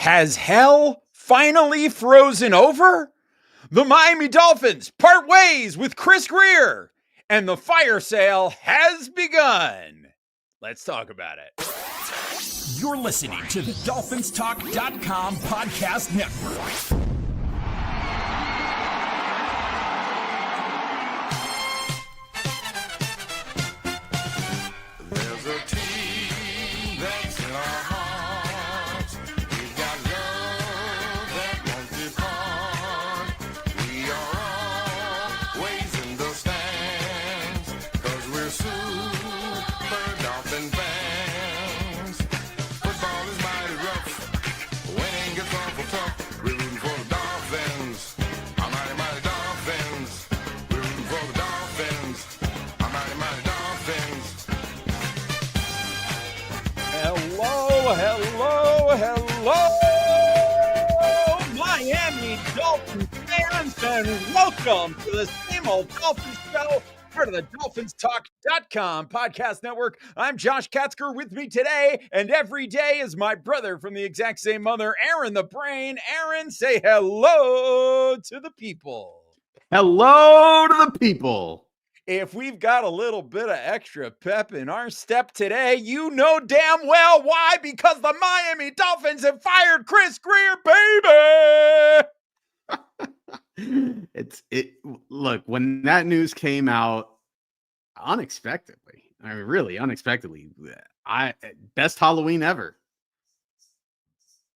Has hell finally frozen over? The Miami Dolphins part ways with Chris Grier, and the fire sale has begun. Let's talk about it. You're listening to the DolphinsTalk.com podcast network. Hello, Miami Dolphins fans, and welcome to the SAME OLD DOLPHINS SHOW, part of the DolphinsTalk.com podcast network. I'm Josh Katzker. With me today and every day is my brother from the exact same mother, Aaron the Brain. Aaron, say hello to the people. Hello to the people. If we've got a little bit of extra pep in our step today, you know damn well why, because the Miami Dolphins have fired Chris Grier, baby. Look, when that news came out unexpectedly, I mean, really unexpectedly, best Halloween ever.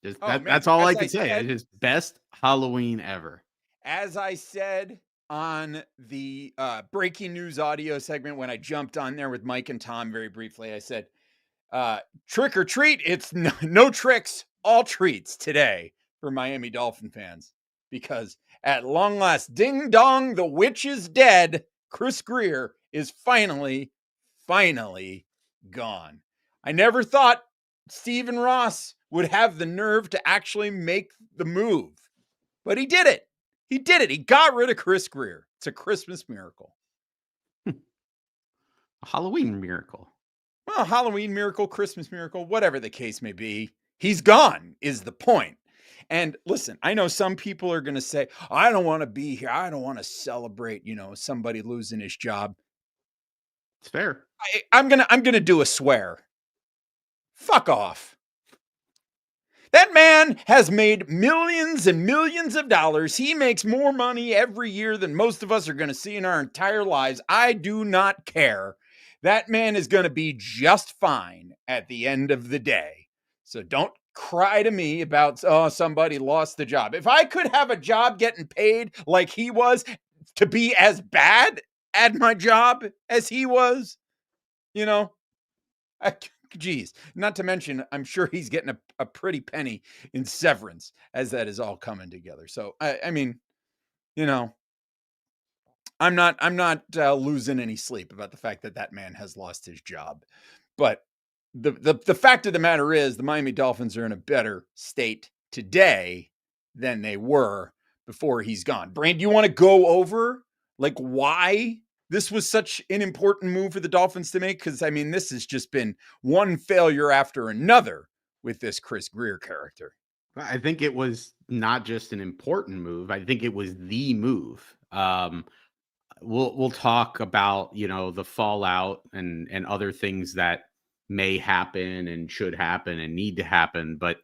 That's all I can say. It's just best Halloween ever. As I said on the breaking news audio segment when I jumped on there with Mike and Tom very briefly, I said, trick or treat, it's no tricks, all treats today for Miami Dolphin fans. Because at long last, ding dong, the witch is dead. Chris Grier is finally gone. I never thought Stephen Ross would have the nerve to actually make the move, but he did it. He did it. He got rid of Chris Grier. It's a Christmas miracle. A Halloween miracle. Well, Halloween miracle, Christmas miracle, whatever the case may be. He's gone is the point. And listen, I know some people are going to say, I don't want to be here. I don't want to celebrate, somebody losing his job. It's fair. I'm going to do a swear. Fuck off. That man has made millions and millions of dollars. He makes more money every year than most of us are going to see in our entire lives. I do not care. That man is going to be just fine at the end of the day. So don't cry to me about, somebody lost the job. If I could have a job getting paid like he was, to be as bad at my job as he was, geez, not to mention, I'm sure he's getting a pretty penny in severance as that is all coming together. So, I mean, I'm not losing any sleep about the fact that man has lost his job. But the fact of the matter is the Miami Dolphins are in a better state today than they were before he's gone. Brain, do you want to go over why this was such an important move for the Dolphins to make? Because, I mean, this has just been one failure after another with this Chris Grier character. I think it was not just an important move. I think it was the move. We'll talk about, the fallout and other things that may happen and should happen and need to happen. But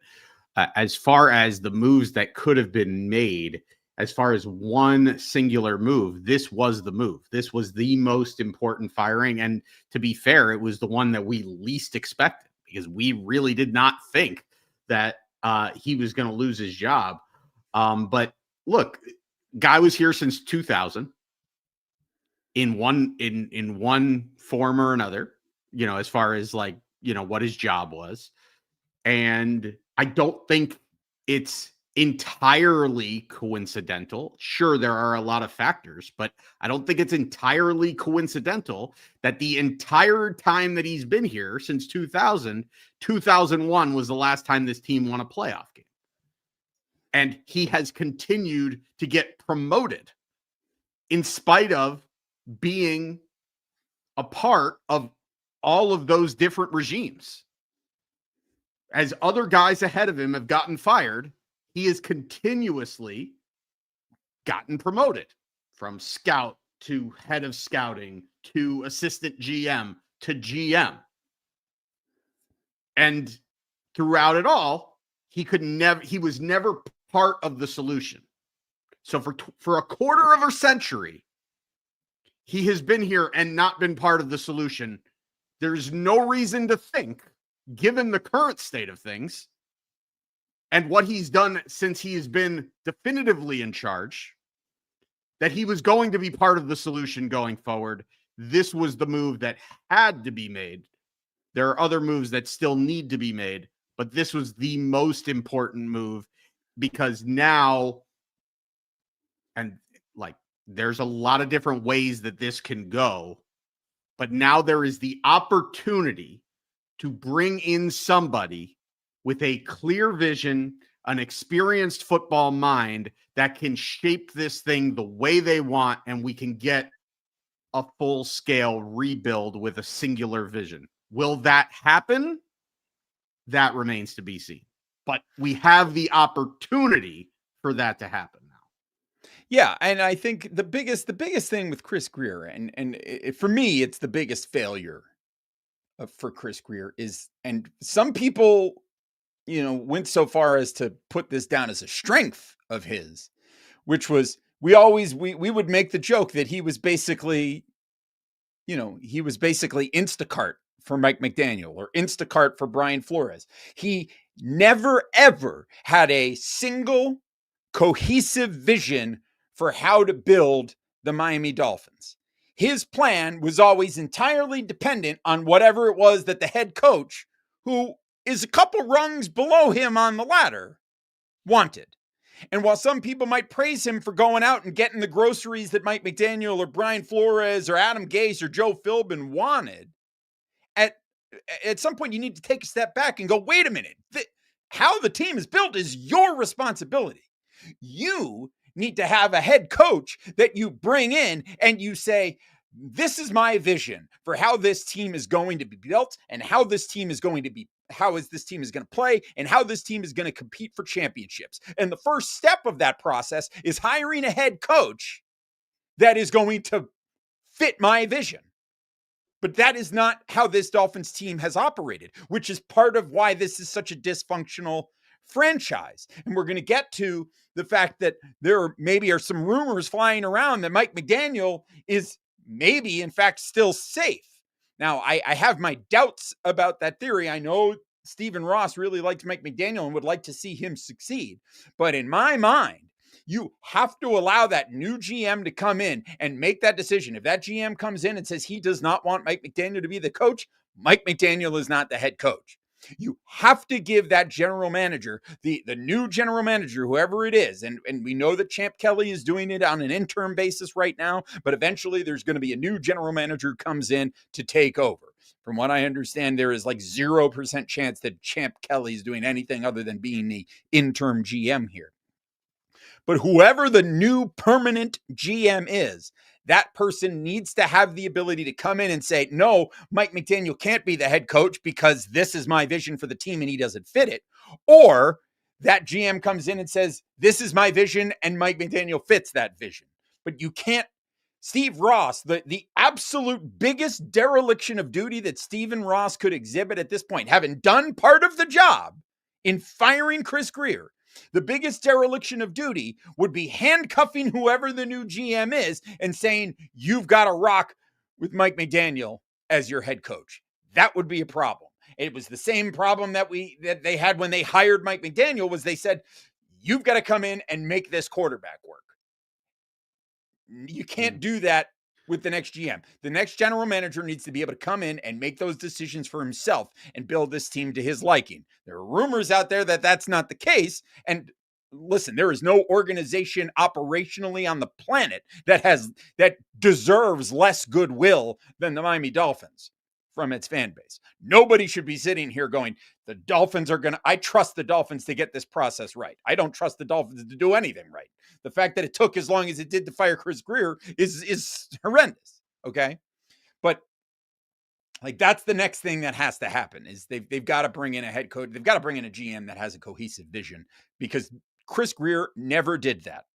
as far as the moves that could have been made, as far as one singular move, this was the move. This was the most important firing. And to be fair, it was the one that we least expected because we really did not think that he was going to lose his job. But look, guy was here since 2000 in one form or another, as far as what his job was. And I don't think it's entirely coincidental. Sure, there are a lot of factors, but I don't think it's entirely coincidental that the entire time that he's been here since 2001 was the last time this team won a playoff game. And he has continued to get promoted in spite of being a part of all of those different regimes. as other guys ahead of him have gotten fired, he has continuously gotten promoted from scout to head of scouting to assistant GM to GM. And throughout it all, he was never part of the solution. So for a quarter of a century, he has been here and not been part of the solution. There's no reason to think, given the current state of things and what he's done since he has been definitively in charge, that he was going to be part of the solution going forward. This was the move that had to be made. There are other moves that still need to be made, but this was the most important move because now, and like, there's a lot of different ways that this can go, but now there is the opportunity to bring in somebody with a clear vision, an experienced football mind that can shape this thing the way they want, and we can get a full-scale rebuild with a singular vision. Will that happen? That remains to be seen. But we have the opportunity for that to happen now. Yeah, and I think the biggest thing with Chris Grier, and for me, it's the biggest failure for Chris Grier is, and some people, went so far as to put this down as a strength of his, which was we would make the joke that he was basically Instacart for Mike McDaniel or Instacart for Brian Flores. He never, ever had a single cohesive vision for how to build the Miami Dolphins. His plan was always entirely dependent on whatever it was that the head coach, who is a couple rungs below him on the ladder, wanted. And while some people might praise him for going out and getting the groceries that Mike McDaniel or Brian Flores or Adam Gase or Joe Philbin wanted, at some point you need to take a step back and go, wait a minute, how the team is built is your responsibility. You need to have a head coach that you bring in and you say, this is my vision for how this team is going to be built and how this team is going to be, this team is going to play and how this team is going to compete for championships. And the first step of that process is hiring a head coach that is going to fit my vision. But that is not how this Dolphins team has operated, which is part of why this is such a dysfunctional franchise. And we're going to get to the fact that there maybe are some rumors flying around that Mike McDaniel is maybe, in fact, still safe. Now, I have my doubts about that theory. I know Stephen Ross really likes Mike McDaniel and would like to see him succeed. But in my mind, you have to allow that new GM to come in and make that decision. If that GM comes in and says he does not want Mike McDaniel to be the coach, Mike McDaniel is not the head coach. You have to give that general manager, the new general manager, whoever it is, and we know that Champ Kelly is doing it on an interim basis right now, but eventually there's going to be a new general manager who comes in to take over. From what I understand, there is like 0% chance that Champ Kelly is doing anything other than being the interim GM here. But whoever the new permanent GM is, that person needs to have the ability to come in and say, no, Mike McDaniel can't be the head coach because this is my vision for the team and he doesn't fit it. Or that GM comes in and says, this is my vision and Mike McDaniel fits that vision. But you can't. Steve Ross, the absolute biggest dereliction of duty that Stephen Ross could exhibit at this point, having done part of the job in firing Chris Grier, the biggest dereliction of duty would be handcuffing whoever the new GM is and saying, you've got to rock with Mike McDaniel as your head coach. That would be a problem. It was the same problem that they had when they hired Mike McDaniel, was they said, you've got to come in and make this quarterback work. You can't do that with the next GM. The next general manager needs to be able to come in and make those decisions for himself and build this team to his liking. There are rumors out there that that's not the case. And listen, there is no organization operationally on the planet that deserves less goodwill than the Miami Dolphins from its fan base. Nobody should be sitting here going, the Dolphins are going to, I trust the Dolphins to get this process right. I don't trust the Dolphins to do anything right. The fact that it took as long as it did to fire Chris Grier is horrendous. Okay. But Like, that's the next thing that has to happen is they've got to bring in a head coach. They've got to bring in a GM that has a cohesive vision, because Chris Grier never did that.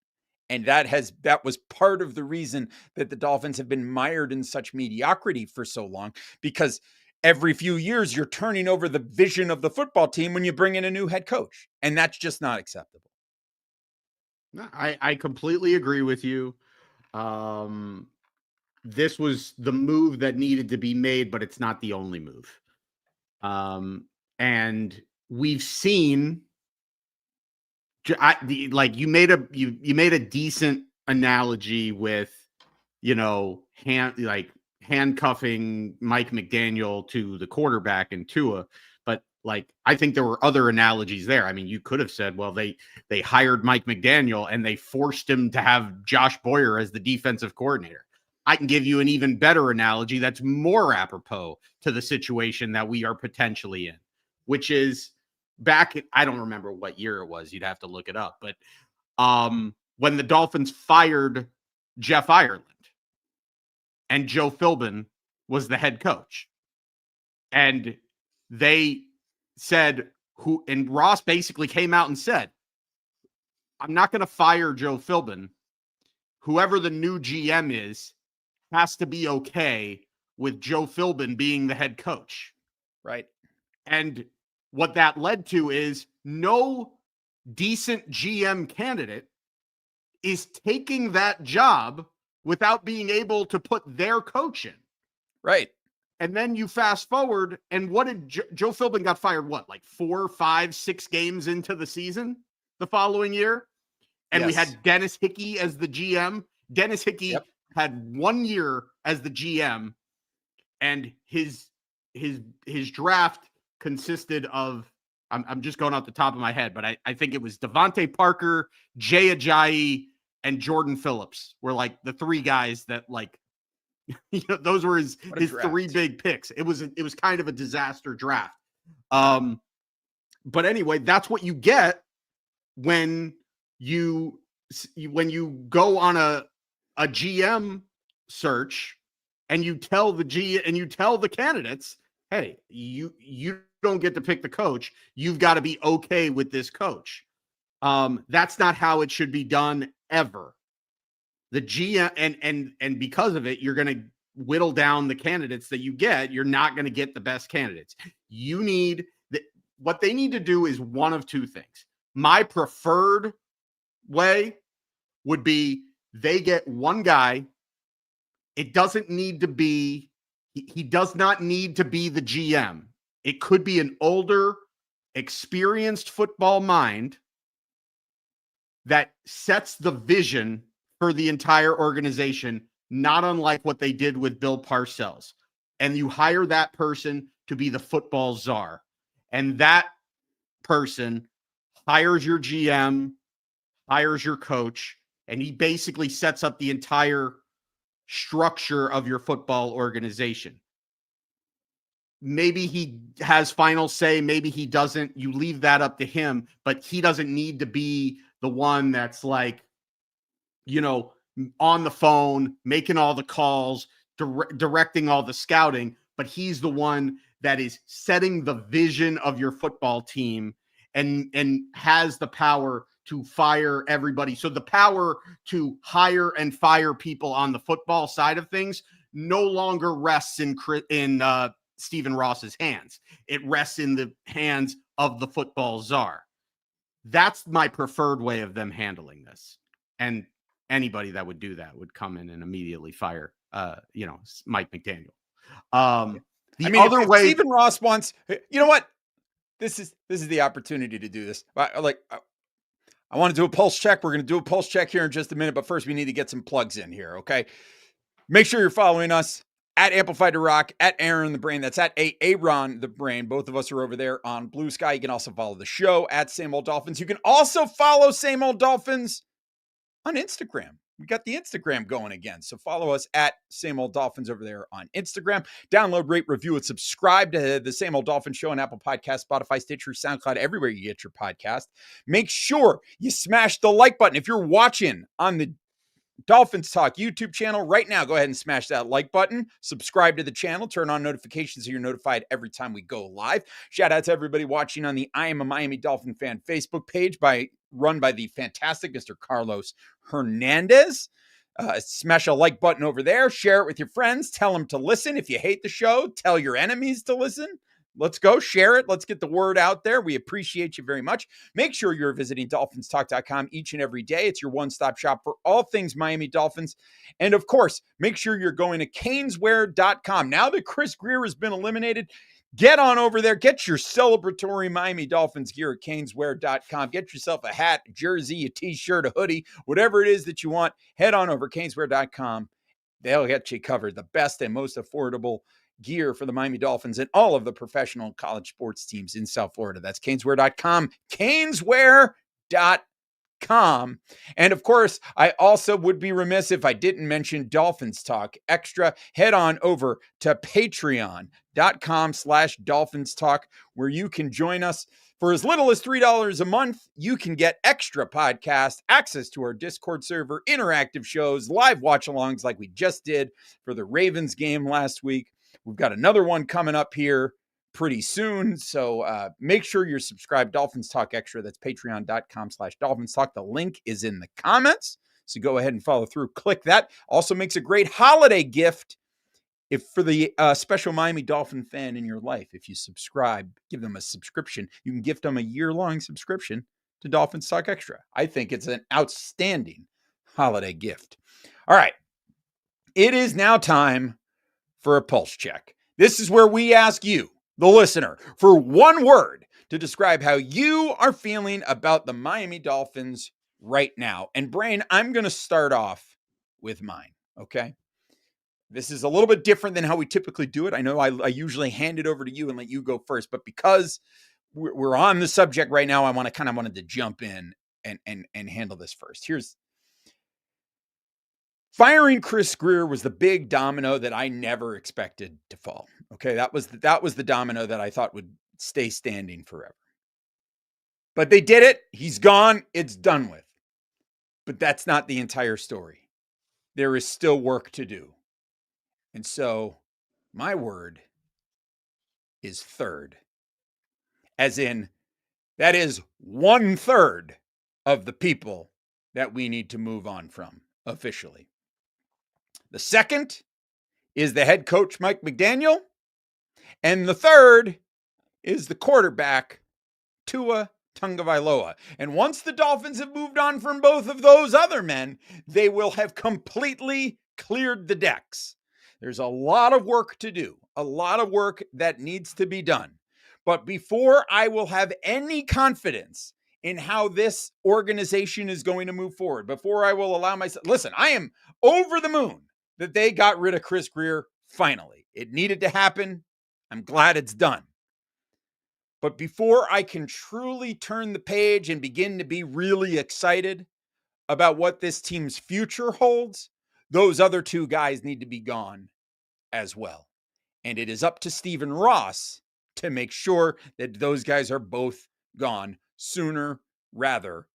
And that was part of the reason that the Dolphins have been mired in such mediocrity for so long, because every few years you're turning over the vision of the football team when you bring in a new head coach. And that's just not acceptable. I completely agree with you. This was the move that needed to be made, but it's not the only move. And we've seen, you made a decent analogy with, handcuffing Mike McDaniel to the quarterback in Tua. But I think there were other analogies there. I mean, you could have said, well, they hired Mike McDaniel and they forced him to have Josh Boyer as the defensive coordinator. I can give you an even better analogy that's more apropos to the situation that we are potentially in, which is I don't remember what year it was. You'd have to look it up. But when the Dolphins fired Jeff Ireland and Joe Philbin was the head coach, and they said and Ross basically came out and said, I'm not going to fire Joe Philbin. Whoever the new GM is has to be okay with Joe Philbin being the head coach. Right. And what that led to is no decent GM candidate is taking that job without being able to put their coach in. Right. And then you fast forward, and what did Joe Philbin got fired? What, 4, 5, 6 games into the season the following year? And we had Dennis Hickey as the GM. Dennis Hickey had 1 year as the GM, and his draft consisted of, I'm just going off the top of my head, but I think it was Devontae Parker, Jay Ajayi, and Jordan Phillips were the 3 guys that those were his 3 big picks. It was kind of a disaster draft. But anyway, that's what you get when you go on a GM search and you tell the candidates, hey, you don't get to pick the coach. You've got to be okay with this coach. That's not how it should be done ever. The GM and because of it, you're going to whittle down the candidates that you get. You're not going to get the best candidates. What they need to do is one of 2 things. My preferred way would be they get one guy. It doesn't need to be, he does not need to be the GM. It could be an older, experienced football mind that sets the vision for the entire organization, not unlike what they did with Bill Parcells. And you hire that person to be the football czar. And that person hires your GM, hires your coach, and he basically sets up the entire structure of your football organization. Maybe he has final say, maybe he doesn't. You leave that up to him, but he doesn't need to be the one that's on the phone, making all the calls, directing all the scouting, but he's the one that is setting the vision of your football team and has the power to fire everybody. So the power to hire and fire people on the football side of things no longer rests in Stephen Ross's hands. It rests in the hands of the football czar. That's my preferred way of them handling this. And anybody that would do that would come in and immediately fire, Mike McDaniel. Other way, Stephen Ross wants, you know what? This is the opportunity to do this. I want to do a pulse check. We're going to do a pulse check here in just a minute, but first we need to get some plugs in here. Okay. Make sure you're following us at Amplify to Rock, at Aaron the Brain. That's at Aaron the Brain. Both of us are over there on Blue Sky. You can also follow the show at Same Old Dolphins. You can also follow Same Old Dolphins on Instagram. We got the Instagram going again. So follow us at Same Old Dolphins over there on Instagram. Download, rate, review, and subscribe to the Same Old Dolphins Show on Apple Podcasts, Spotify, Stitcher, SoundCloud, everywhere you get your podcast. Make sure you smash the like button. If you're watching on the Dolphins Talk YouTube channel right now. Go ahead and smash that like button, subscribe to the channel, turn on notifications so you're notified every time we go live. Shout out to everybody watching on the I Am a Miami Dolphin Fan Facebook page run by the fantastic Mr. Carlos Hernandez. Smash a like button over there, share it with your friends, tell them to listen. If you hate the show, tell your enemies to listen. Let's go share it. Let's get the word out there. We appreciate you very much. Make sure you're visiting DolphinsTalk.com each and every day. It's your one-stop shop for all things Miami Dolphins. And of course, make sure you're going to caneswear.com. Now that Chris Grier has been eliminated, get on over there. Get your celebratory Miami Dolphins gear at caneswear.com. Get yourself a hat, a jersey, a t-shirt, a hoodie, whatever it is that you want. Head on over caneswear.com. They'll get you covered. The best and most affordable gear for the Miami Dolphins and all of the professional college sports teams in South Florida. That's caneswear.com, caneswear.com. And of course, I also would be remiss if I didn't mention Dolphins Talk Extra. Head on over to patreon.com/Dolphins Talk, where you can join us. For as little as $3 a month, you can get extra podcasts, access to our Discord server, interactive shows, live watch-alongs like we just did for the Ravens game last week. We've got another one coming up here pretty soon. So make sure you're subscribed. Dolphins Talk Extra. That's patreon.com/Dolphins Talk. The link is in the comments. So go ahead and follow through. Click that. Also makes a great holiday gift for the special Miami Dolphin fan in your life. If you subscribe, give them a subscription. You can gift them a year-long subscription to Dolphins Talk Extra. I think it's an outstanding holiday gift. All right. It is now time for a pulse check. This is where we ask you, the listener, for one word to describe how you are feeling about the Miami Dolphins right now. And Brain, I'm going to start off with mine, okay? This is a little bit different than how we typically do it. I know I usually hand it over to you and let you go first, but because we're on the subject right now, I wanted to jump in and handle this first. Firing Chris Grier was the big domino that I never expected to fall. Okay, that was the domino that I thought would stay standing forever. But they did it. He's gone. It's done with. But that's not the entire story. There is still work to do. And so my word is third. As in, that is 1/3 of the people that we need to move on from officially. The second is the head coach, Mike McDaniel. And the third is the quarterback, Tua Tagovailoa. And once the Dolphins have moved on from both of those other men, they will have completely cleared the decks. There's a lot of work to do, a lot of work that needs to be done. But before I will have any confidence in how this organization is going to move forward, before I will allow myself, listen, I am over the moon that they got rid of Chris Grier finally. It needed to happen. I'm glad it's done. But before I can truly turn the page and begin to be really excited about what this team's future holds, those other two guys need to be gone as well. And it is up to Stephen Ross to make sure that those guys are both gone sooner rather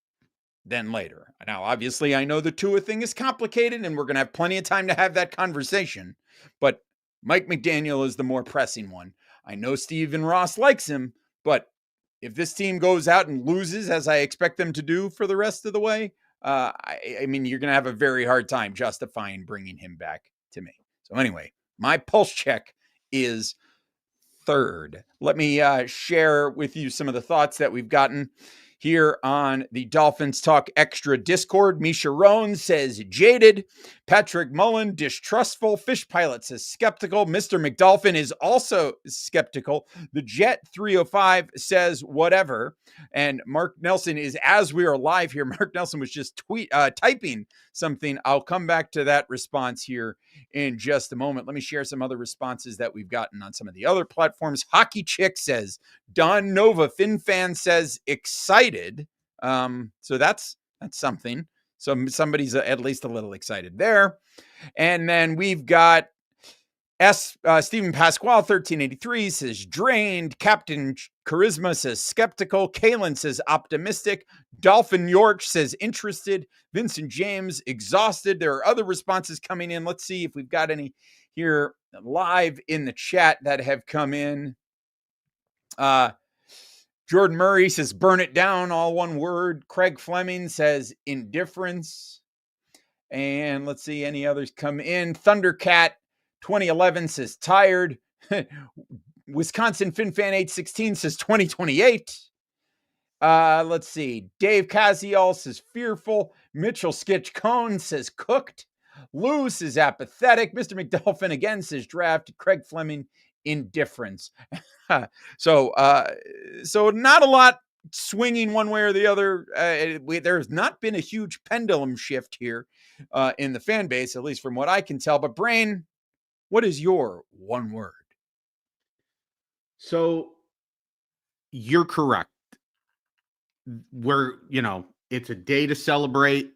than later. Now, obviously, I know the Tua thing is complicated and we're going to have plenty of time to have that conversation, but Mike McDaniel is the more pressing one. I know Stephen Ross likes him, but if this team goes out and loses, as I expect them to do for the rest of the way, I mean, you're going to have a very hard time justifying bringing him back to me. So anyway, my pulse check is third. Let me share with you some of the thoughts that we've gotten here on the Dolphins Talk Extra Discord. Misha Rohn says jaded. Patrick Mullen, distrustful. Fish Pilot says skeptical. Mr. McDolphin is also skeptical. The Jet 305 says whatever. And Mark Nelson is, as we are live here, Mark Nelson was just typing something. I'll come back to that response here in just a moment. Let me share some other responses that we've gotten on some of the other platforms. Hockey Chick says Don Nova. FinFan says excited. So that's something. So somebody's at least a little excited there. And then we've got Stephen Pasquale 1383 says drained. Captain Charisma says skeptical. Kalen says optimistic. Dolphin York says interested. Vincent James exhausted. There are other responses coming in. Let's see if we've got any here live in the chat that have come in. Jordan Murray says burn it down, all one word. Craig Fleming says indifference. And let's see any others come in. Thundercat 2011 says tired. Wisconsin FinFan 816 says 2028. Let's see. Dave Caziel says fearful. Mitchell Skitch Cone says cooked. Lou says apathetic. Mr. McDolphin again says draft. Craig Fleming indifference. So not a lot swinging one way or the other. There's not been a huge pendulum shift here in the fan base, at least from what I can tell. But Brain, what is your one word? So you're correct. It's a day to celebrate,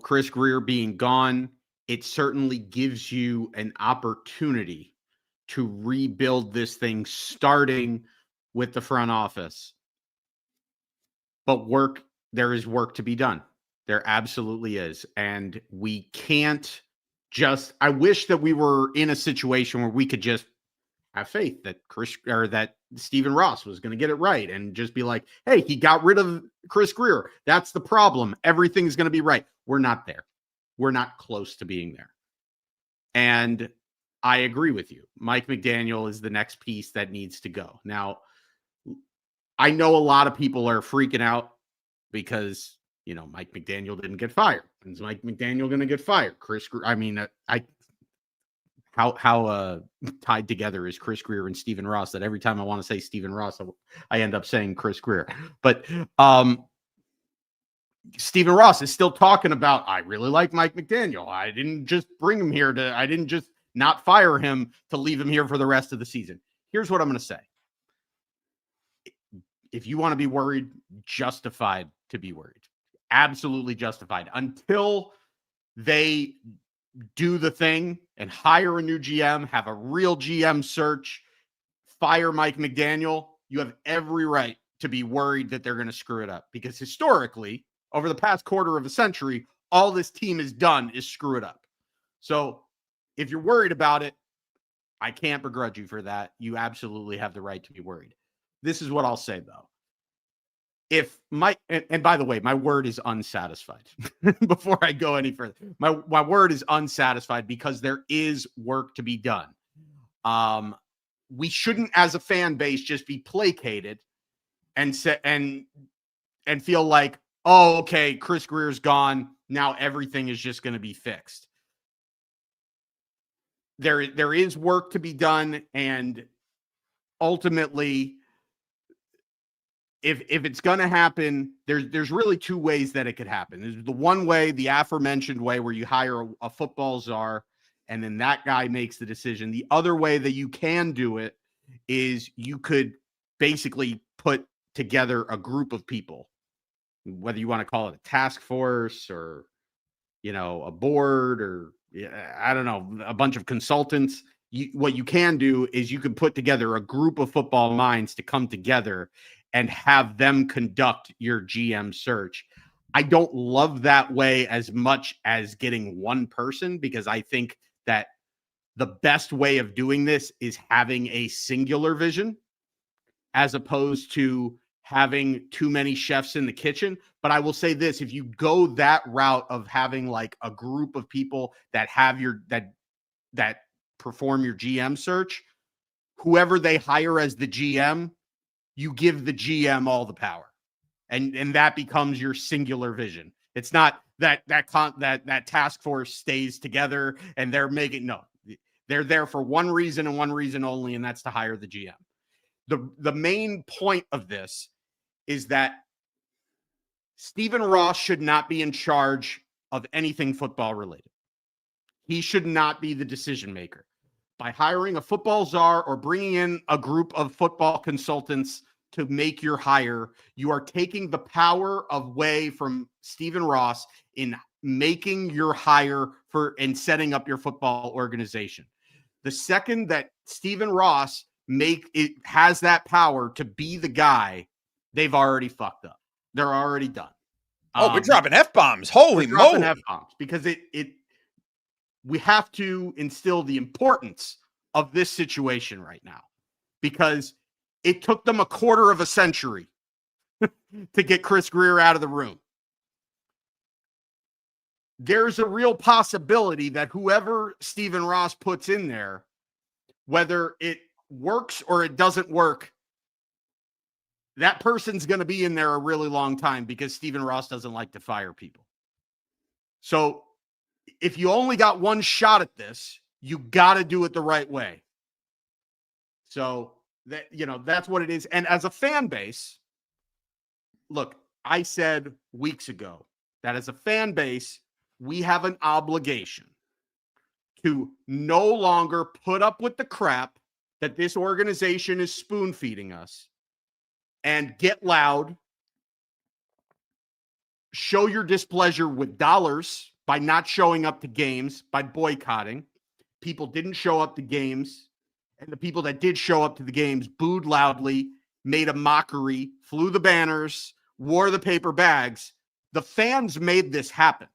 Chris Grier being gone. It certainly gives you an opportunity to rebuild this thing, starting with the front office. But there is work to be done. There absolutely is. And we can't I wish that we were in a situation where we could just have faith that that Stephen Ross was going to get it right and just be like, hey, he got rid of Chris Grier. That's the problem. Everything's going to be right. We're not there. We're not close to being there. And I agree with you. Mike McDaniel is the next piece that needs to go. Now, I know a lot of people are freaking out because, Mike McDaniel didn't get fired. Is Mike McDaniel going to get fired? How tied together is Chris Grier and Stephen Ross that every time I want to say Stephen Ross, I end up saying Chris Grier. But Stephen Ross is still talking about, I really like Mike McDaniel. I didn't just bring him here I didn't just not fire him to leave him here for the rest of the season. Here's what I'm going to say. If you want to be worried, justified to be worried. Absolutely justified. Until they do the thing and hire a new GM, have a real GM search, fire Mike McDaniel, you have every right to be worried that they're going to screw it up. Because historically, over the past quarter of a century, all this team has done is screw it up. So if you're worried about it, I can't begrudge you for that. You absolutely have the right to be worried. This is what I'll say, though. If Mike, and by the way, my word is unsatisfied. Before I go any further, my word is unsatisfied because there is work to be done. We shouldn't, as a fan base, just be placated and feel like, oh, okay, Chris Grier's gone. Now everything is just going to be fixed. There is work to be done, and ultimately, if it's going to happen, there's really two ways that it could happen. There's the one way, the aforementioned way, where you hire a football czar, and then that guy makes the decision. The other way that you can do it is you could basically put together a group of people, whether you want to call it a task force or, a board or I don't know, a bunch of consultants. What you can do is you can put together a group of football minds to come together and have them conduct your GM search. I don't love that way as much as getting one person, because I think that the best way of doing this is having a singular vision as opposed to having too many chefs in the kitchen. But I will say this, if you go that route of having like a group of people that have that perform your GM search, whoever they hire as the GM, you give the GM all the power, and that becomes your singular vision. It's not that task force stays together and they're there for one reason and one reason only, and that's to hire the GM. The main point of this is that Stephen Ross should not be in charge of anything football related. He should not be the decision maker. By hiring a football czar or bringing in a group of football consultants to make your hire, you are taking the power away from Stephen Ross in making your hire in setting up your football organization. The second that Stephen Ross has that power to be the guy, they've already fucked up. They're already done. Oh, we're dropping F-bombs. Holy moly. F-bombs because we have to instill the importance of this situation right now, because it took them a quarter of a century to get Chris Grier out of the room. There's a real possibility that whoever Stephen Ross puts in there, whether it works or it doesn't work, that person's going to be in there a really long time, because Stephen Ross doesn't like to fire people. So if you only got one shot at this, you got to do it the right way. So that's what it is. And as a fan base, look, I said weeks ago that as a fan base, we have an obligation to no longer put up with the crap that this organization is spoon feeding us, and get loud, show your displeasure with dollars by not showing up to games, by boycotting. People didn't show up to games, and the people that did show up to the games booed loudly, made a mockery, flew the banners, wore the paper bags. The fans made this happen.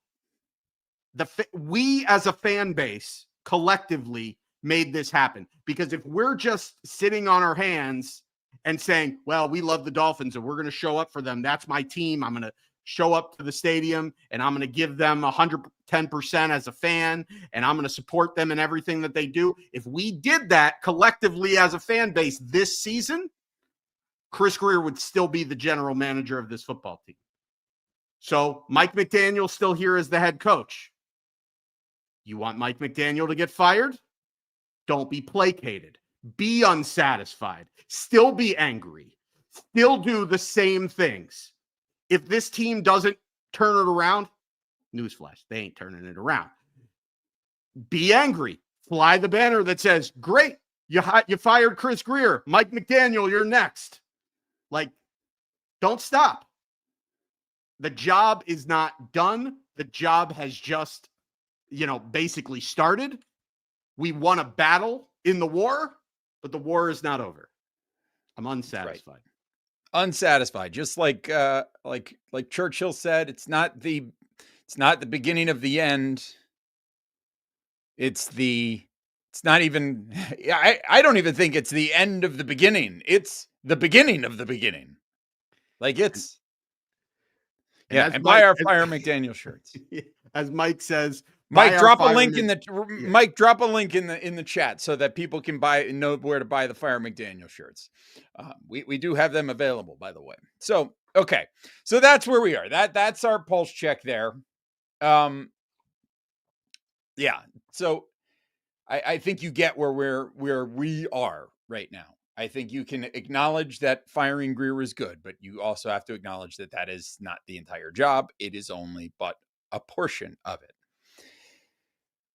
We as a fan base collectively made this happen, because if we're just sitting on our hands and saying, well, we love the Dolphins and we're going to show up for them, that's my team, I'm going to show up to the stadium and I'm going to give them 110% as a fan, and I'm going to support them in everything that they do. If we did that collectively as a fan base this season, Chris Grier would still be the general manager of this football team. So Mike McDaniel's still here as the head coach. You want Mike McDaniel to get fired? Don't be placated. Be unsatisfied. Still be angry. Still do the same things. If this team doesn't turn it around, newsflash, they ain't turning it around. Be angry. Fly the banner that says, great, you fired Chris Grier. Mike McDaniel, you're next. Don't stop. The job is not done. The job has just, basically started. We won a battle in the war, but the war is not over. I'm unsatisfied. Right. Unsatisfied. Just like Churchill said, it's not the beginning of the end. I don't even think it's the end of the beginning. It's the beginning of the beginning. And buy our Fire McDaniel shirts. As Mike says, Mike, drop a link in the chat so that people can know where to buy the Fire McDaniel shirts. We do have them available, by the way. So, okay. So that's where we are. That's our pulse check there. Yeah. So I think you get where we are right now. I think you can acknowledge that firing Grier is good, but you also have to acknowledge that is not the entire job. It is only but a portion of it.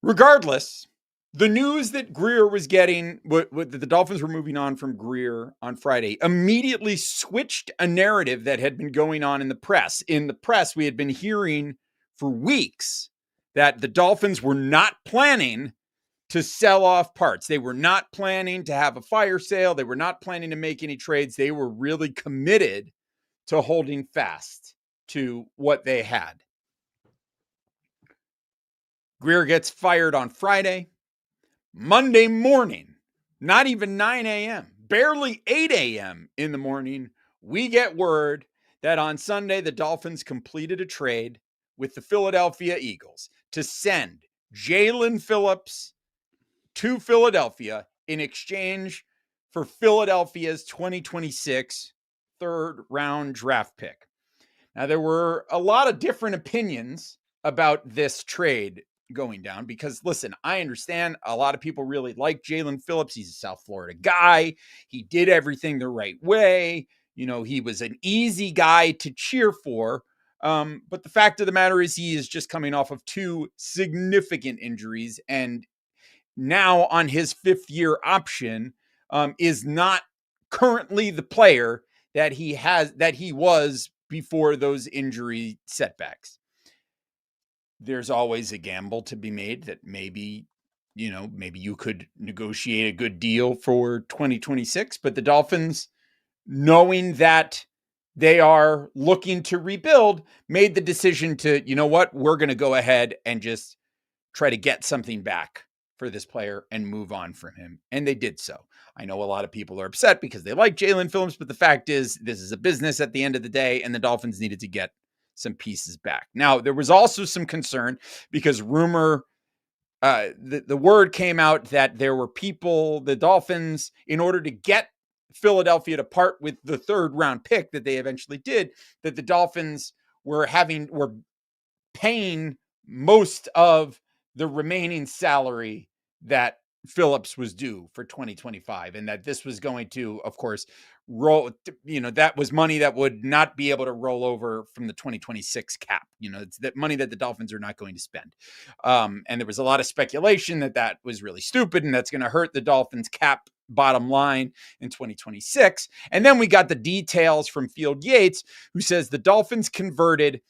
Regardless, the news that Grier was getting, that the Dolphins were moving on from Grier on Friday, immediately switched a narrative that had been going on in the press. In the press, we had been hearing for weeks that the Dolphins were not planning to sell off parts. They were not planning to have a fire sale. They were not planning to make any trades. They were really committed to holding fast to what they had. Grier gets fired on Friday. Monday morning, not even 9 a.m., barely 8 a.m. in the morning, we get word that on Sunday, the Dolphins completed a trade with the Philadelphia Eagles to send Jaelan Phillips to Philadelphia in exchange for Philadelphia's 2026 third-round draft pick. Now, there were a lot of different opinions about this trade going down because, listen, I understand a lot of people really like Jaelan Phillips. He's a South Florida guy. He did everything the right way. He was an easy guy to cheer for. But the fact of the matter is he is just coming off of two significant injuries, and now on his fifth-year option is not currently the player that he was before those injury setbacks. there's always a gamble to be made that maybe you could negotiate a good deal for 2026, but the Dolphins, knowing that they are looking to rebuild, made the decision to, you know what, we're going to go ahead and just try to get something back for this player and move on from him. And they did so. I know a lot of people are upset because they like Jaelan Phillips, but the fact is, this is a business at the end of the day, and the Dolphins needed to get some pieces back. Now, there was also some concern because the word came out that there were people, the Dolphins, in order to get Philadelphia to part with the third round pick that they eventually did, that the Dolphins were paying most of the remaining salary that Phillips was due for 2025, and that this was going to, of course, that was money that would not be able to roll over from the 2026 cap. It's that money that the Dolphins are not going to spend. And there was a lot of speculation that was really stupid and that's going to hurt the Dolphins cap bottom line in 2026. And then we got the details from Field Yates, who says the Dolphins converted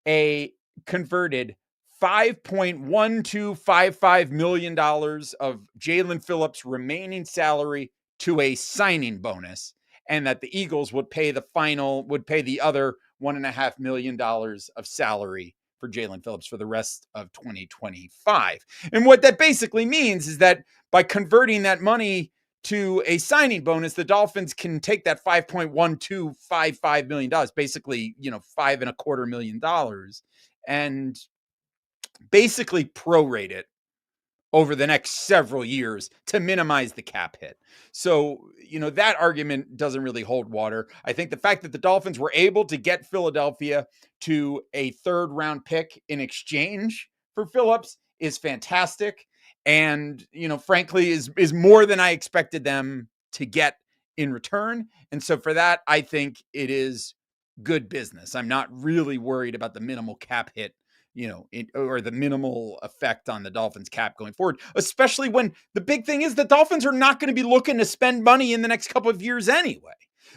$5.1255 million of Jaelan Phillips' remaining salary to a signing bonus, and that the Eagles would pay the other $1.5 million of salary for Jaelan Phillips for the rest of 2025. And what that basically means is that by converting that money to a signing bonus, the Dolphins can take that $5.1255 million, basically, $5.25 million, and basically prorate it over the next several years to minimize the cap hit. So, that argument doesn't really hold water. I think the fact that the Dolphins were able to get Philadelphia to a third round pick in exchange for Phillips is fantastic. And, frankly, is more than I expected them to get in return. And so for that, I think it is good business. I'm not really worried about the minimal cap hit, or the minimal effect on the Dolphins cap going forward, especially when the big thing is the Dolphins are not going to be looking to spend money in the next couple of years anyway.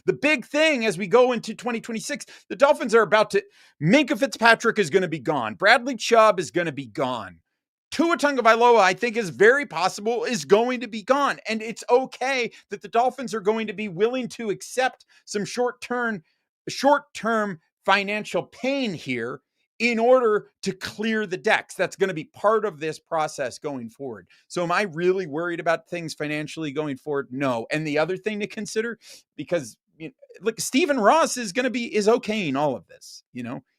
The big thing as we go into 2026, the Dolphins are about to, Minkah Fitzpatrick is going to be gone. Bradley Chubb is going to be gone. Tua Tagovailoa, I think, is very possible, is going to be gone. And it's okay that the Dolphins are going to be willing to accept some short-term financial pain here in order to clear the decks. That's going to be part of this process going forward. So am I really worried about things financially going forward? No. And the other thing to consider, because look, Stephen Ross is okay in all of this.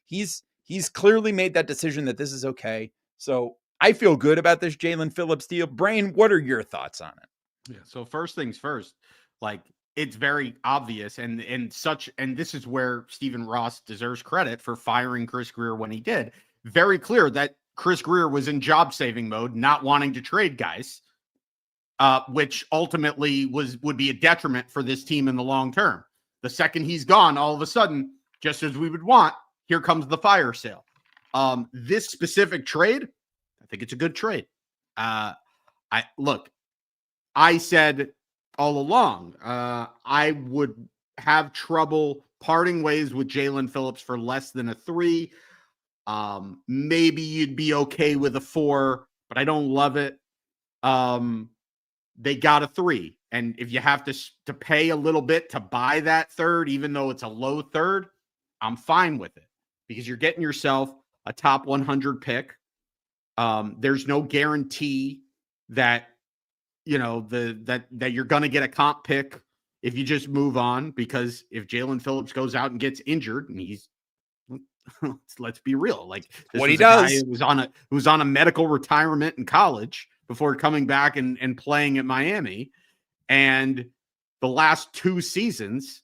He's clearly made that decision that this is okay. So I feel good about this Jaelan Phillips deal. Brain, what are your thoughts on it? Yeah. So first things first, it's very obvious, and this is where Stephen Ross deserves credit for firing Chris Grier when he did. Very clear that Chris Grier was in job-saving mode, not wanting to trade guys, which ultimately would be a detriment for this team in the long term. The second he's gone, all of a sudden, just as we would want, here comes the fire sale. This specific trade, I think it's a good trade. I said all along, I would have trouble parting ways with Jaelan Phillips for less than a 3. Maybe you'd be okay with a 4, but I don't love it. They got a 3. And if you have to pay a little bit to buy that third, even though it's a low third, I'm fine with it because you're getting yourself a top 100 pick. There's no guarantee that that you're going to get a comp pick if you just move on, because if Jaelan Phillips goes out and gets injured, and let's be real, this what he does, who was on a medical retirement in college before coming back and playing at Miami, and the last 2 seasons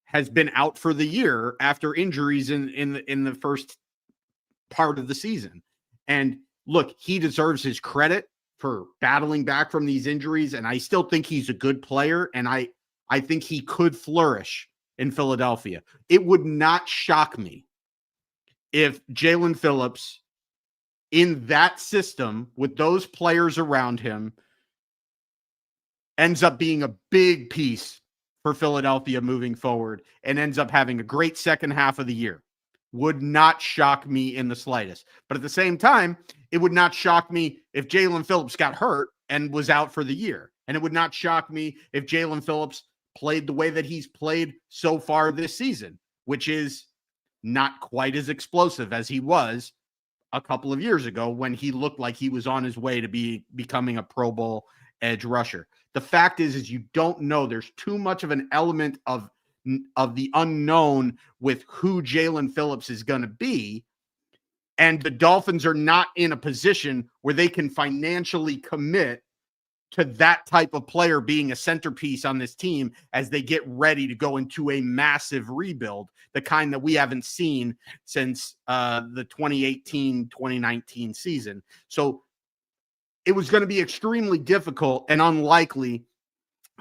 has been out for the year after injuries in the first part of the season. And look, he deserves his credit for battling back from these injuries. And I still think he's a good player. And I think he could flourish in Philadelphia. It would not shock me if Jaelan Phillips, in that system with those players around him, ends up being a big piece for Philadelphia moving forward and ends up having a great second half of the year. would not shock me in the slightest. But at the same time, it would not shock me if Jaelan Phillips got hurt and was out for the year. And it would not shock me if Jaelan Phillips played the way that he's played so far this season, which is not quite as explosive as he was a couple of years ago when he looked like he was on his way to becoming a Pro Bowl edge rusher. The fact is you don't know. There's too much of an element of the unknown with who Jaelan Phillips is going to be. And the Dolphins are not in a position where they can financially commit to that type of player being a centerpiece on this team as they get ready to go into a massive rebuild, the kind that we haven't seen since the 2018-2019 season. So it was going to be extremely difficult and unlikely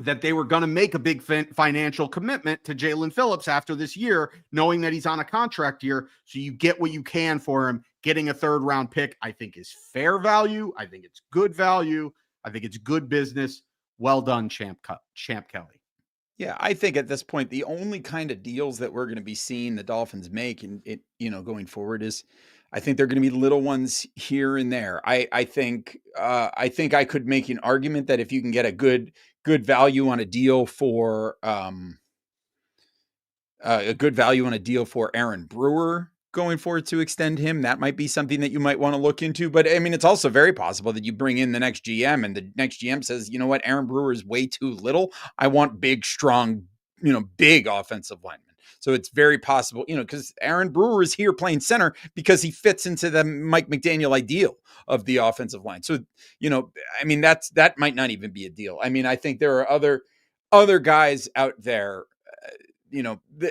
that they were going to make a big financial commitment to Jaelan Phillips after this year, knowing that he's on a contract year. So you get what you can for him. Getting a 3rd-round pick, I think, is fair value. I think it's good value. I think it's good business. Well done, Champ Kelly. Yeah, I think at this point, the only kind of deals that we're going to be seeing the Dolphins make and it, going forward is, I think they're going to be little ones here and there. I think I could make an argument that if you can get a good value on a deal for Aaron Brewer going forward to extend him, that might be something that you might want to look into. But I mean, it's also very possible that you bring in the next GM and the next GM says, you know what, Aaron Brewer is way too little. I want big, strong, big offensive linemen. So it's very possible, because Aaron Brewer is here playing center because he fits into the Mike McDaniel ideal of the offensive line. So, I mean, that might not even be a deal. I mean, I think there are other guys out there,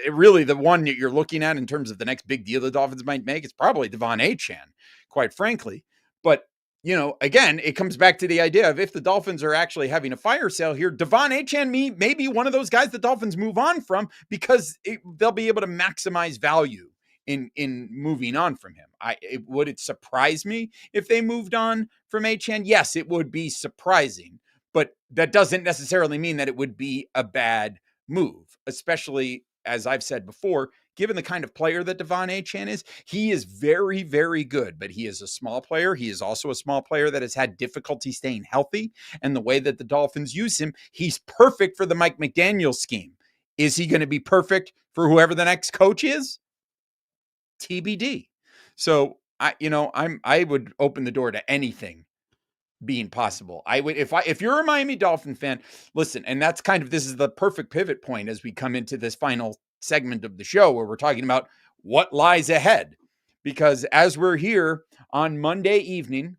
really the one that you're looking at in terms of the next big deal the Dolphins might make is probably Devon Achane, quite frankly. But, again, it comes back to the idea of if the Dolphins are actually having a fire sale here, Devon Achane may be one of those guys the Dolphins move on from because they'll be able to maximize value in moving on from him. Would it surprise me if they moved on from Achane? Yes, it would be surprising, but that doesn't necessarily mean that it would be a bad move, especially as I've said before, given the kind of player that Devon Achane is. He is very, very good, but he is a small player. He is also a small player that has had difficulty staying healthy. And the way that the Dolphins use him, he's perfect for the Mike McDaniel scheme. Is he going to be perfect for whoever the next coach is? TBD. So I would open the door to anything being possible. I would, if you're a Miami Dolphin fan, listen, and that's this is the perfect pivot point as we come into this final segment of the show where we're talking about what lies ahead. Because as we're here on Monday evening,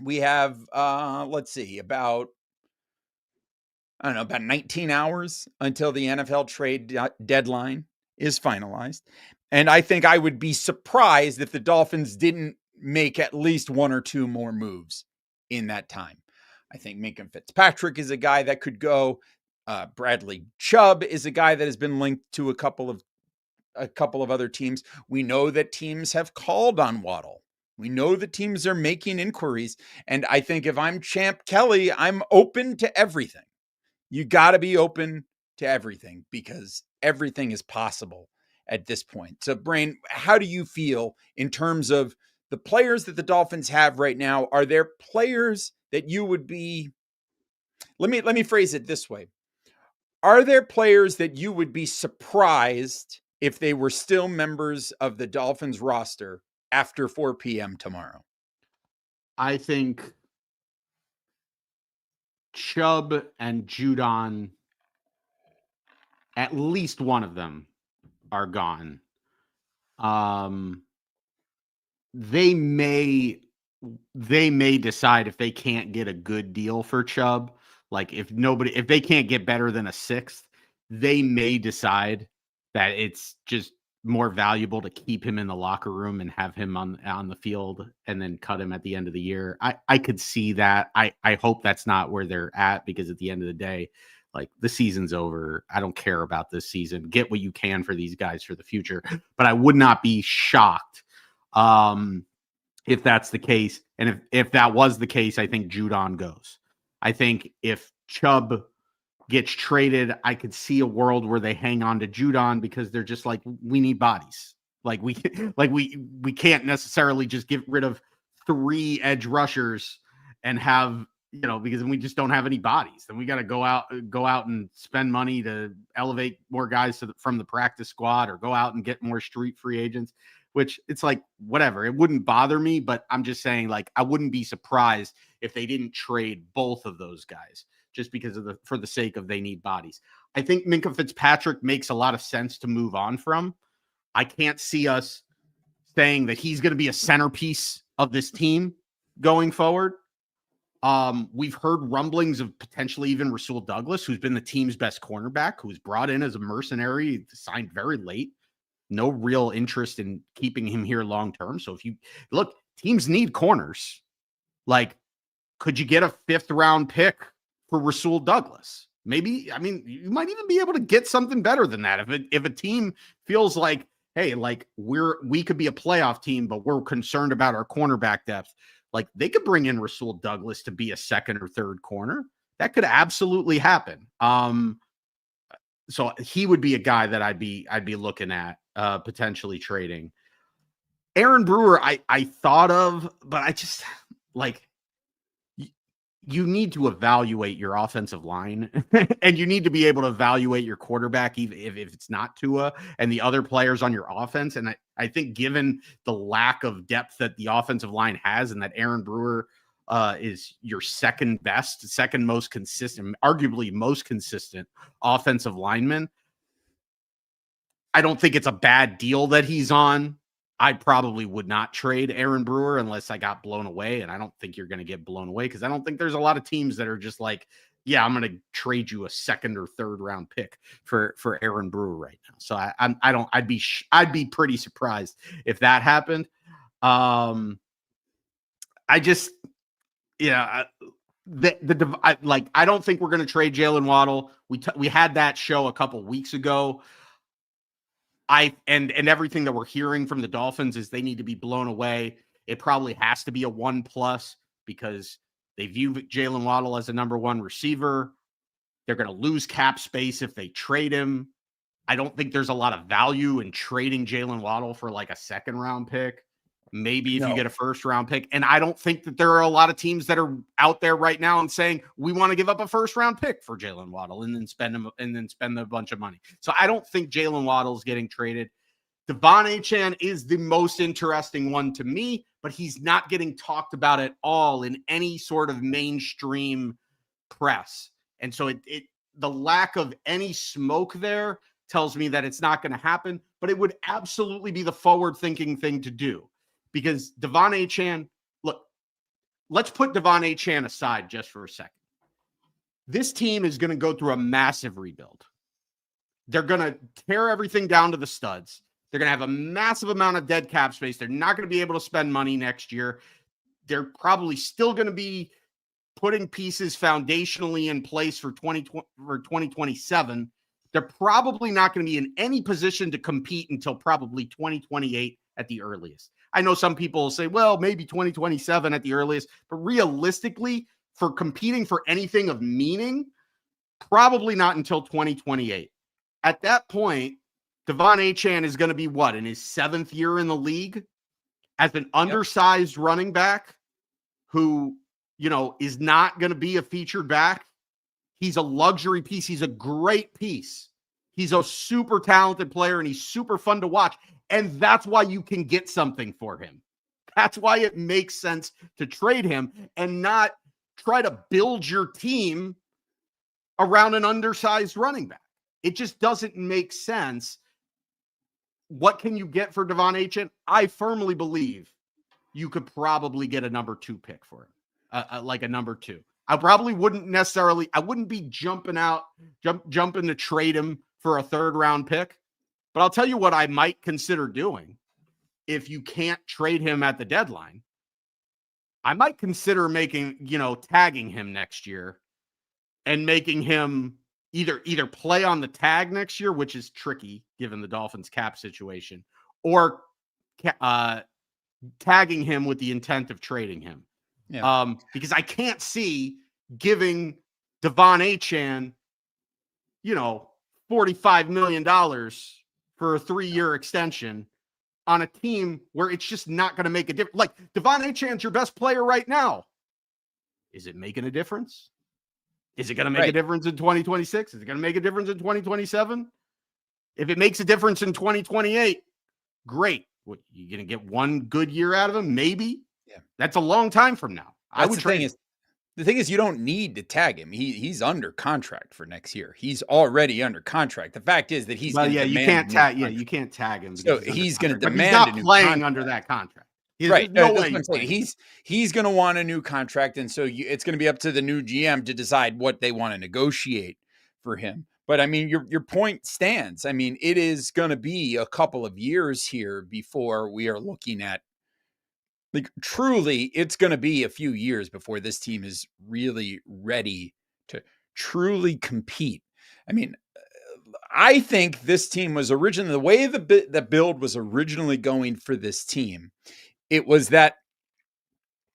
we have, about 19 hours until the NFL trade deadline is finalized. And I think I would be surprised if the Dolphins didn't make at least one or two more moves in that time. I think Minka Fitzpatrick is a guy that could go. Bradley Chubb is a guy that has been linked to a couple of other teams. We know that teams have called on Waddle. We know that teams are making inquiries. And I think if I'm Champ Kelly, I'm open to everything. You got to be open to everything because everything is possible at this point. So, Brain, how do you feel in terms of the players that the Dolphins have right now? Are there players that you would be, let me phrase it this way. Are there players that you would be surprised if they were still members of the Dolphins roster after 4 p.m. tomorrow? I think Chubb and Judon, at least one of them are gone. They may decide if they can't get a good deal for Chubb, like if they can't get better than a 6th, they may decide that it's just more valuable to keep him in the locker room and have him on the field and then cut him at the end of the year. I could see that. I hope that's not where they're at, because at the end of the day, like, the season's over. I don't care about this season. Get what you can for these guys for the future. But I would not be shocked if that's the case. And if that was the case, I think Judon goes. I think if Chubb gets traded, I could see a world where they hang on to Judon because they're just like, we need bodies. Like we can't necessarily just get rid of 3 edge rushers and have, because we just don't have any bodies. Then we got to go out and spend money to elevate more guys from the practice squad, or go out and get more street free agents, which it's like, whatever. It wouldn't bother me, but I'm just saying, like, I wouldn't be surprised if they didn't trade both of those guys just because for the sake of they need bodies. I think Minkah Fitzpatrick makes a lot of sense to move on from. I can't see us saying that he's going to be a centerpiece of this team going forward. We've heard rumblings of potentially even Rasul Douglas, who's been the team's best cornerback, who was brought in as a mercenary, signed very late. No real interest in keeping him here long term. So if you look, teams need corners. Like, could you get a 5th round pick for Rasul Douglas? Maybe. I mean, you might even be able to get something better than that. If a team feels like, hey, like we could be a playoff team, but we're concerned about our cornerback depth, like they could bring in Rasul Douglas to be a 2nd or 3rd corner. That could absolutely happen. So he would be a guy that I'd be looking at potentially trading. Aaron Brewer, I thought of, but I just like, you need to evaluate your offensive line and you need to be able to evaluate your quarterback, even if it's not Tua, and the other players on your offense. And I think given the lack of depth that the offensive line has, and that Aaron Brewer is your second most consistent, arguably most consistent offensive lineman, I don't think it's a bad deal that he's on. I probably would not trade Aaron Brewer unless I got blown away. And I don't think you're going to get blown away, because I don't think there's a lot of teams that are just like, yeah, I'm going to trade you a 2nd or 3rd round pick for Aaron Brewer right now. So I'd be pretty surprised if that happened. I don't think we're going to trade Jalen Waddle. We had that show a couple weeks ago. And everything that we're hearing from the Dolphins is they need to be blown away. It probably has to be a 1+ because they view Jalen Waddle as a number 1 receiver. They're going to lose cap space if they trade him. I don't think there's a lot of value in trading Jalen Waddle for like a 2nd round pick. Maybe if you get a 1st round pick. And I don't think that there are a lot of teams that are out there right now and saying, we want to give up a 1st round pick for Jalen Waddle and then spend a bunch of money. So I don't think Jalen Waddle is getting traded. Devon Achane is the most interesting one to me, but he's not getting talked about at all in any sort of mainstream press. And so the lack of any smoke there tells me that it's not going to happen, but it would absolutely be the forward-thinking thing to do. Because Devon Achane, look, let's put Devon Achane aside just for a second. This team is going to go through a massive rebuild. They're going to tear everything down to the studs. They're going to have a massive amount of dead cap space. They're not going to be able to spend money next year. They're probably still going to be putting pieces foundationally in place for 2027. They're probably not going to be in any position to compete until probably 2028 at the earliest. I know some people will say, well, maybe 2027 at the earliest, but realistically, for competing for anything of meaning, probably not until 2028. At that point, Devon Achane is going to be what, in his 7th year in the league as an undersized running back who, is not going to be a featured back. He's a luxury piece. He's a great piece. He's a super talented player and he's super fun to watch. And that's why you can get something for him. That's why it makes sense to trade him and not try to build your team around an undersized running back. It just doesn't make sense. What can you get for Devon Achane? I firmly believe you could probably get a number 2 pick for him, like a number 2. I probably wouldn't necessarily, I wouldn't be jumping to trade him for a 3rd round pick. But I'll tell you what I might consider doing if you can't trade him at the deadline. I might consider tagging him next year and making him either play on the tag next year, which is tricky given the Dolphins cap situation, or tagging him with the intent of trading him. Yeah. Because I can't see giving Devon Achane, $45 million for a 3-year extension on a team where it's just not going to make a difference. Like Devon Achane's your best player right now. Is it making a difference? Is it going to make a difference in 2026? Is it going to make a difference in 2027? If it makes a difference in 2028, great. What, you going to get one good year out of him? Maybe. Yeah. That's a long time from now. The thing is, you don't need to tag him. He's under contract for next year. He's already under contract. The fact is that he's you can't tag. Yeah, you can't tag him. So he's going to demand. He's not a new playing contract. under that contract. Right. No way. He's going to want a new contract, and so it's going to be up to the new GM to decide what they want to negotiate for him. But I mean, your point stands. I mean, it is going to be a couple of years here before we are looking at, like, truly, it's going to be a few years before this team is really ready to truly compete. I mean, I think this team was originally, the way the build was originally going for this team, it was that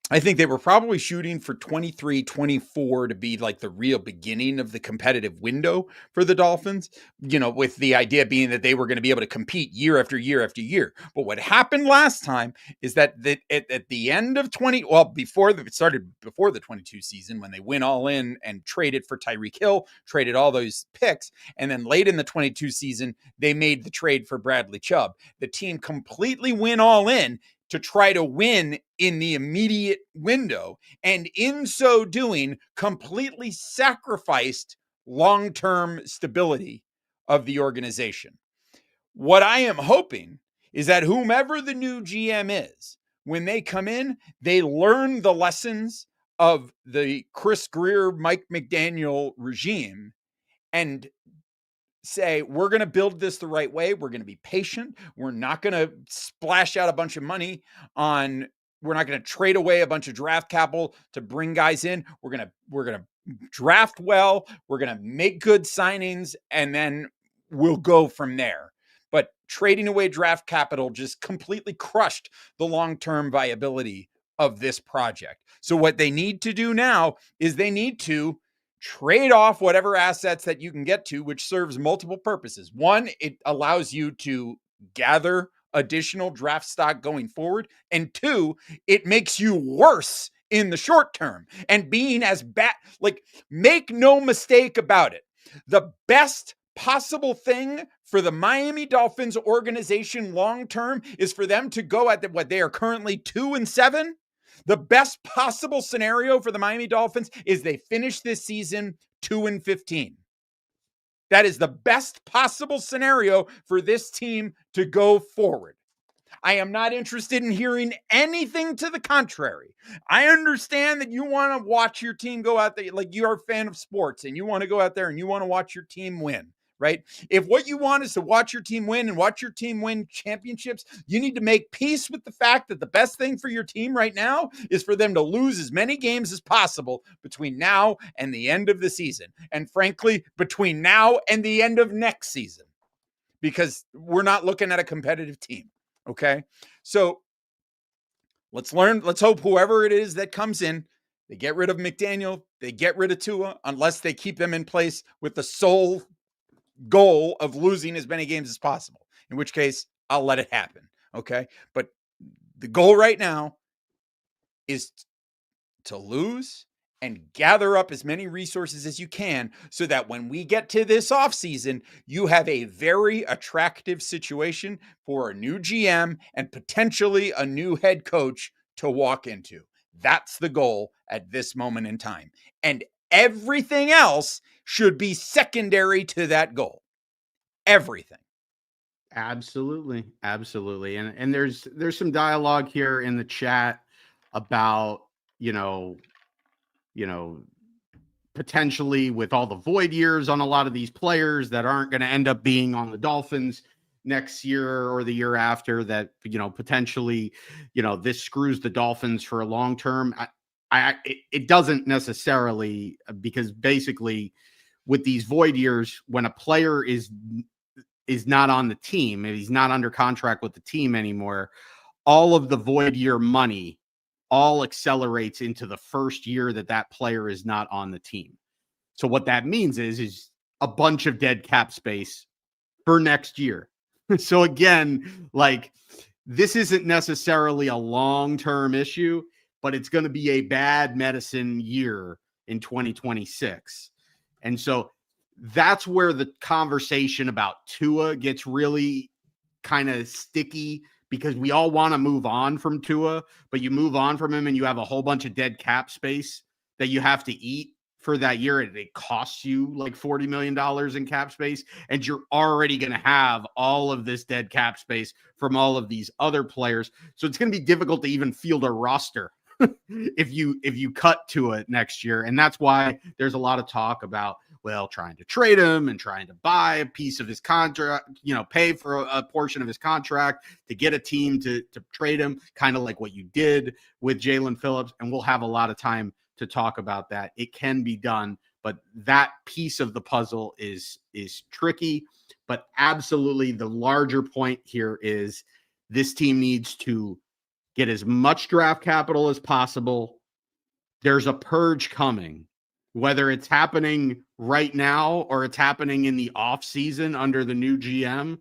I think they were probably shooting for 23, 24 to be like the real beginning of the competitive window for the Dolphins, with the idea being that they were going to be able to compete year after year after year. But what happened last time is that at the end of before the 22 season, when they went all in and traded for Tyreek Hill, traded all those picks, and then late in the 22 season, they made the trade for Bradley Chubb. The team completely went all in to try to win in the immediate window, and in so doing, completely sacrificed long-term stability of the organization. What I am hoping is that whomever the new GM is, when they come in, they learn the lessons of the Chris Grier, Mike McDaniel regime and say, we're going to build this the right way. We're going to be patient. We're not going to splash out a bunch of money we're not going to trade away a bunch of draft capital to bring guys in. We're going to draft well. We're going to make good signings, and then we'll go from there. But trading away draft capital just completely crushed the long-term viability of this project. So what they need to do now is they need to trade off whatever assets that you can get to, which serves multiple purposes. One, it allows you to gather additional draft stock going forward. And two, it makes you worse in the short term. And being as bad, make no mistake about it. The best possible thing for the Miami Dolphins organization long-term is for them to go at what they are currently 2-7. The best possible scenario for the Miami Dolphins is they finish this season 2-15. That is the best possible scenario for this team to go forward. I am not interested in hearing anything to the contrary. I understand that you want to watch your team go out there, like you're a fan of sports and you want to go out there and you want to watch your team win. Right? If what you want is to watch your team win and watch your team win championships, you need to make peace with the fact that the best thing for your team right now is for them to lose as many games as possible between now and the end of the season. And frankly, between now and the end of next season, because we're not looking at a competitive team. Okay. So let's hope whoever it is that comes in, they get rid of McDaniel, they get rid of Tua, unless they keep them in place with the sole goal of losing as many games as possible, in which case I'll let it happen. Okay. But the goal right now is to lose and gather up as many resources as you can so that when we get to this offseason, you have a very attractive situation for a new GM and potentially a new head coach to walk into. That's the goal at this moment in time. And everything else should be secondary to that goal. Everything. Absolutely. Absolutely. And there's some dialogue here in the chat about, potentially with all the void years on a lot of these players that aren't going to end up being on the Dolphins next year or the year after, that, potentially, this screws the Dolphins for a long term. It doesn't necessarily, because basically with these void years, when a player is not on the team, if he's not under contract with the team anymore, all of the void year money all accelerates into the first year that player is not on the team. So what that means is a bunch of dead cap space for next year. So again, this isn't necessarily a long-term issue, but it's going to be a bad medicine year in 2026. And so that's where the conversation about Tua gets really kind of sticky, because we all want to move on from Tua, but you move on from him and you have a whole bunch of dead cap space that you have to eat for that year. It costs you like $40 million in cap space, and you're already going to have all of this dead cap space from all of these other players. So it's going to be difficult to even field a roster if you cut Tua next year. And that's why there's a lot of talk about, well, trying to trade him and trying to buy a piece of his contract, pay for a portion of his contract to get a team to trade him, kind of like what you did with Jaelan Phillips. And we'll have a lot of time to talk about that. It can be done, but that piece of the puzzle is tricky. But absolutely, the larger point here is this team needs to get as much draft capital as possible. There's a purge coming, whether it's happening right now or it's happening in the off season under the new GM.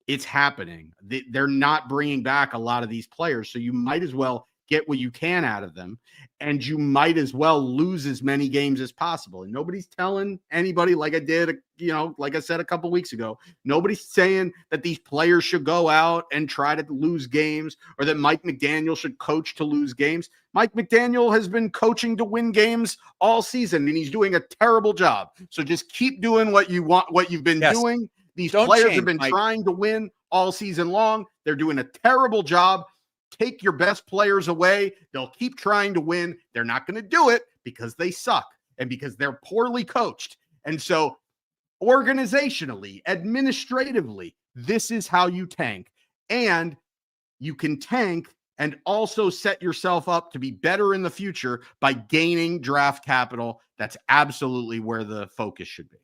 It's happening. They're not bringing back a lot of these players, so you might as well get what you can out of them, and you might as well lose as many games as possible. And nobody's telling anybody, like I said a couple weeks ago, nobody's saying that these players should go out and try to lose games, or that Mike McDaniel should coach to lose games. Mike McDaniel has been coaching to win games all season, and he's doing a terrible job. So just keep doing what you've been doing. These players have been trying to win all season long. They're doing a terrible job. Take your best players away. They'll keep trying to win. They're not going to do it because they suck and because they're poorly coached. And so organizationally, administratively, this is how you tank. And you can tank and also set yourself up to be better in the future by gaining draft capital. That's absolutely where the focus should be.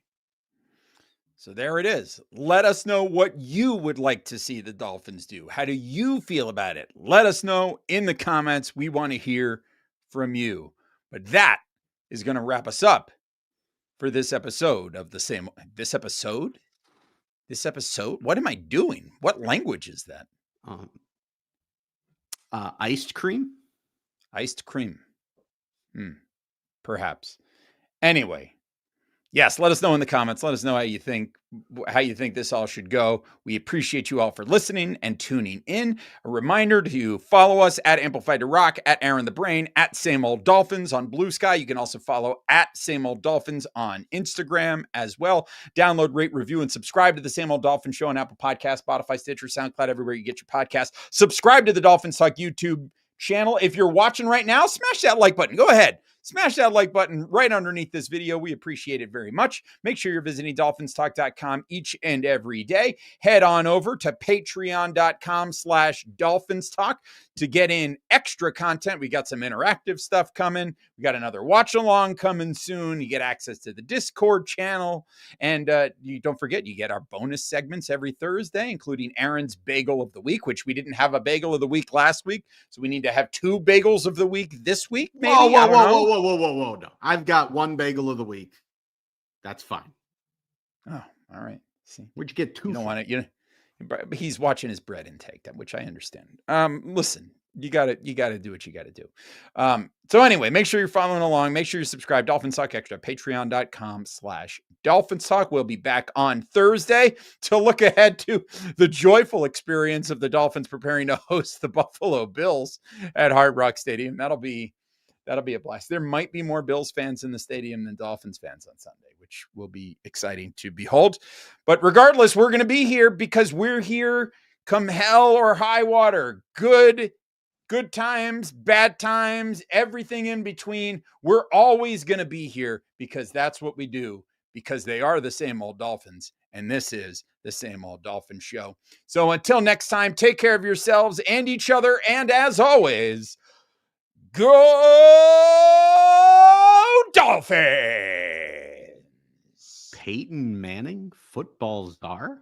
So there it is. Let us know what you would like to see the Dolphins do. How do you feel about it? Let us know in the comments. We want to hear from you. But that is going to wrap us up for this episode of this episode? What am I doing? What language is that? Iced cream? Iced cream. Perhaps. Anyway. Yes, let us know in the comments. Let us know how you think this all should go. We appreciate you all for listening and tuning in. A reminder to follow us at Amplified to Rock, at Aaron the Brain, at Same Old Dolphins on Blue Sky. You can also follow at Same Old Dolphins on Instagram as well. Download, rate, review, and subscribe to the Same Old Dolphins Show on Apple Podcasts, Spotify, Stitcher, SoundCloud, everywhere you get your podcasts. Subscribe to the Dolphins Talk YouTube channel. If you're watching right now, smash that like button. Go ahead. Smash that like button right underneath this video. We appreciate it very much. Make sure you're visiting DolphinsTalk.com each and every day. Head on over to patreon.com/DolphinsTalk to get in extra content. We got some interactive stuff coming. We got another watch along coming soon. You get access to the Discord channel. And you don't forget, you get our bonus segments every Thursday, including Aaron's Bagel of the Week, which we didn't have a Bagel of the Week last week. So we need to have 2 Bagels of the Week this week, maybe. Whoa. No, I've got 1 bagel of the week. That's fine. Oh, all right. See, where'd you get 2? You don't want it. He's watching his bread intake, which I understand. Listen, you gotta do what you gotta do. So anyway, make sure you're following along. Make sure you subscribe. Dolphins Talk Extra, patreon.com/Dolphins Talk. We'll be back on Thursday to look ahead to the joyful experience of the Dolphins preparing to host the Buffalo Bills at Hard Rock Stadium. That'll be a blast. There might be more Bills fans in the stadium than Dolphins fans on Sunday, which will be exciting to behold. But regardless, we're going to be here because we're here come hell or high water. Good times, bad times, everything in between. We're always going to be here because that's what we do, because they are the same old Dolphins. And this is the Same Old Dolphins Show. So until next time, take care of yourselves and each other. And as always, go Dolphins! Peyton Manning, football czar?